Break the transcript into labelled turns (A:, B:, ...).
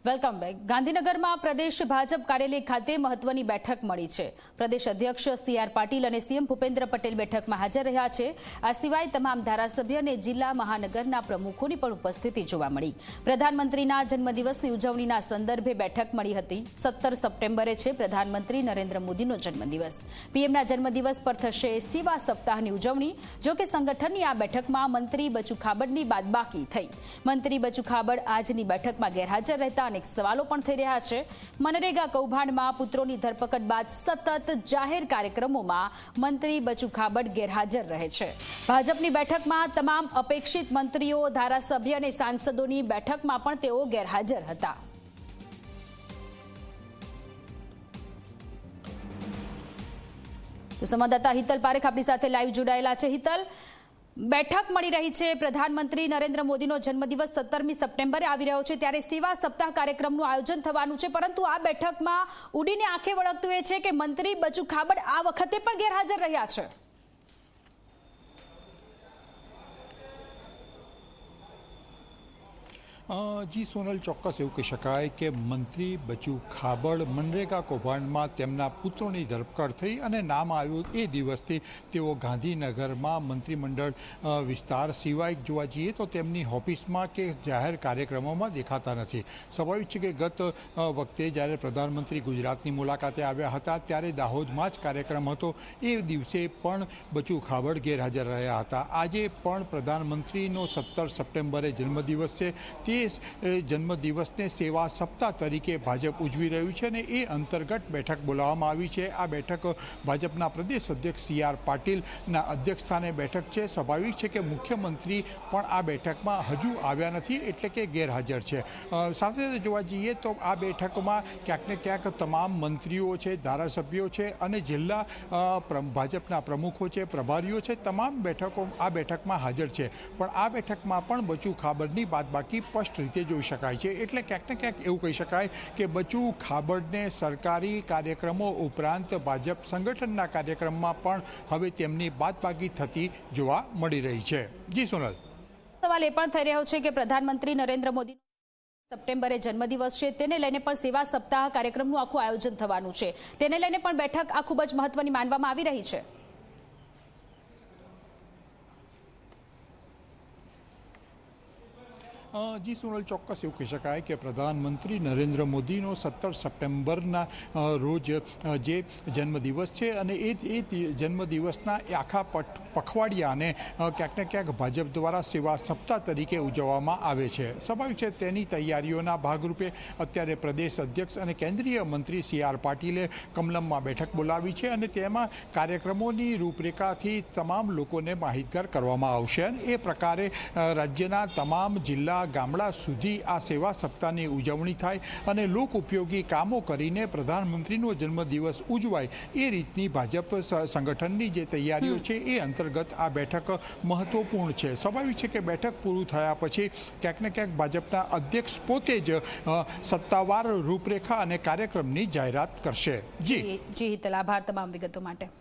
A: Welcome back. ગાંધીનગરમાં પ્રદેશ ભાજપ કાર્યાલય ખાતે મહત્વની બેઠક મળી છે। પ્રદેશ અધ્યક્ષ સી.આર. પાટીલ અને સીએમ ભૂપેન્દ્ર પટેલ બેઠકમાં હાજર રહ્યા છે। આ સિવાય તમામ ધારાસભ્ય અને જિલ્લા મહાનગરના પ્રમુખોની પણ ઉપસ્થિતિ જોવા મળી। પ્રધાનમંત્રીના જન્મદિવસની ઉજવણીના સંદર્ભે બેઠક મળી હતી। 17 સપ્ટેમ્બરે છે પ્રધાનમંત્રી નરેન્દ્ર મોદીનો જન્મદિવસ। પીએમના જન્મદિવસ પર થશે સેવા સપ્તાહની ઉજવણી। જો કે સંગઠનની આ બેઠકમાં મંત્રી બચુ ખાબડની બાદબાકી થઈ। મંત્રી બચુ ખાબડ આજની બેઠકમાં ગેરહાજર રહેતા अनेक सवालों पण थई रह्या छे। मनरेगा कौभांडमां पुत्रोनी धरपकड़ बाद सतत जाहेर कार्यक्रमोमां मंत्री बचु खाबड़ गैरहाजर रहे छे। भाजपनी बैठकमां तमाम अपेक्षित मंत्रीओ, धारासभ्य अने सांसदोनी बैठकमां पण तेओ गैरहाजर हता। तो संवाददाता हितल पारेख आपणी साथे लाइव जोडायेला छे। हितल, बैठक मળી રહી છે। પ્રધાનમંત્રી નરેન્દ્ર મોદીનો જન્મદિવસ 17મી સપ્ટેમ્બરે આવી રહ્યો છે, ત્યારે સેવા સપ્તાહ કાર્યક્રમનું આયોજન થવાનું છે, પરંતુ આ બેઠકમાં ઉડીને આંખે વળગતું એ છે કે મંત્રી બચુ ખાબડ આ વખતે પણ ગેરહાજર રહ્યા છે।
B: जी सोनल, चौक्कस एवं कही शकाय कि मंत्री बचु खाबड़ मनरेगा कौभांडमां तेमना पुत्रोनी धरपकड़ थई अने नाम आव्युं ए दिवसथी तेओ गांधीनगरमां मंत्रीमंडळ विस्तार सिवाय जोवा जईए तो तेमनी ऑफिसमां के जाहेर कार्यक्रमोमां देखाता नथी। स्वाभाविक छे कि गत वखते ज्यारे प्रधानमंत्री गुजरातनी मुलाकाते आव्या हता त्यारे दाहोदमां ज कार्यक्रम हतो। ए दिवसे पण बचु खाबड़ गैरहाजर रह्या हता। आजे पण प्रधानमंत्रीनो 17 सप्टेम्बरे जन्मदिवस छे। जन्मदिवस ने सेवा सप्ताह तरीके भाजप उजवी रह्यु छे ने ए अंतर्गत बैठक बोलाववामां आवी छे। आ बैठक भाजपना प्रदेश अध्यक्ष सी.आर. पाटीलना अध्यक्षस्थाने बैठक छे। स्वाभाविक छे कि मुख्यमंत्री पण आ बैठकमां हजू आव्या नथी एटले के गैरहाजर छे। साथे जोवा जईए तो आ बैठकमां क्यांक ने क्यांक तमाम मंत्रीओ छे, धारासभ्यो छे अने जिल्ला भाजपना प्रमुखो छे, प्रभारीओ छे, तमाम बैठको आ बैठकमां हाजर छे। पण आ बैठकमां पण बचु खाबड़नी बादबाकी स्पष्ट रीते जोई शकाय छे। एटले क्यांक ने क्यांक एवुं कही शकाय कि बचु खाबड़ने सरकारी कार्यक्रमों उपरांत भाजप संगठनना कार्यक्रममां पण हवे तेमनी बादबाकी थती जोवा मळी रही छे। जी सोनल,
A: सवाल ए पण थई रह्यो छे कि प्रधानमंत्री नरेंद्र मोदी सप्टेम्बरे जन्मदिवस छे, तेने लईने पण सेवा सप्ताह कार्यक्रमनुं आखुं आयोजन थवानुं छे। तेने लईने पण बैठक आ खूब ज महत्वनी मानवामां आवी रही छे।
B: जी सोनल, चौक्कस एवं कही शकाय कि प्रधानमंत्री नरेंद्र मोदीनो 17 सप्टेम्बरना रोज जे जन्मदिवस है अने ए जन्मदिवसना आखा पखवाडियाने क्यांक ने क्यांक भाजप द्वारा सेवा सप्ताह तरीके उजववामां आवे छे। स्वाभाविक है तेनी तैयारीओना भागरूपे अत्यारे प्रदेश अध्यक्ष अने केंद्रीय मंत्री सी.आर. पाटीले कमलममां बैठक बोलावी छे अने तेमां कार्यक्रमोनी रूपरेखाथी तमाम लोकोने माहितगार करवामां आवशे। ए प्रकारे राज्यना तमाम जिल्ला गामड़ा सुधी आ सेवा सप्ताहनी उजवणी थाय अने लोक उपयोगी कामों करीने प्रधानमंत्रीनो जन्मदिवस उजवाय ए रीतनी भाजप संगठननी जे तैयारीओ छे ए अंतर्गत आ बैठक महत्वपूर्ण छे। स्वाभाविक छे कि बैठक पूरी थया पछी क्यांक ने क्यांक भाजपना अध्यक्ष पोते ज सत्तावार रूपरेखा अने कार्यक्रमनी जाहेरात करशे। जी
A: हितल, आभार तमाम विगतो माटे।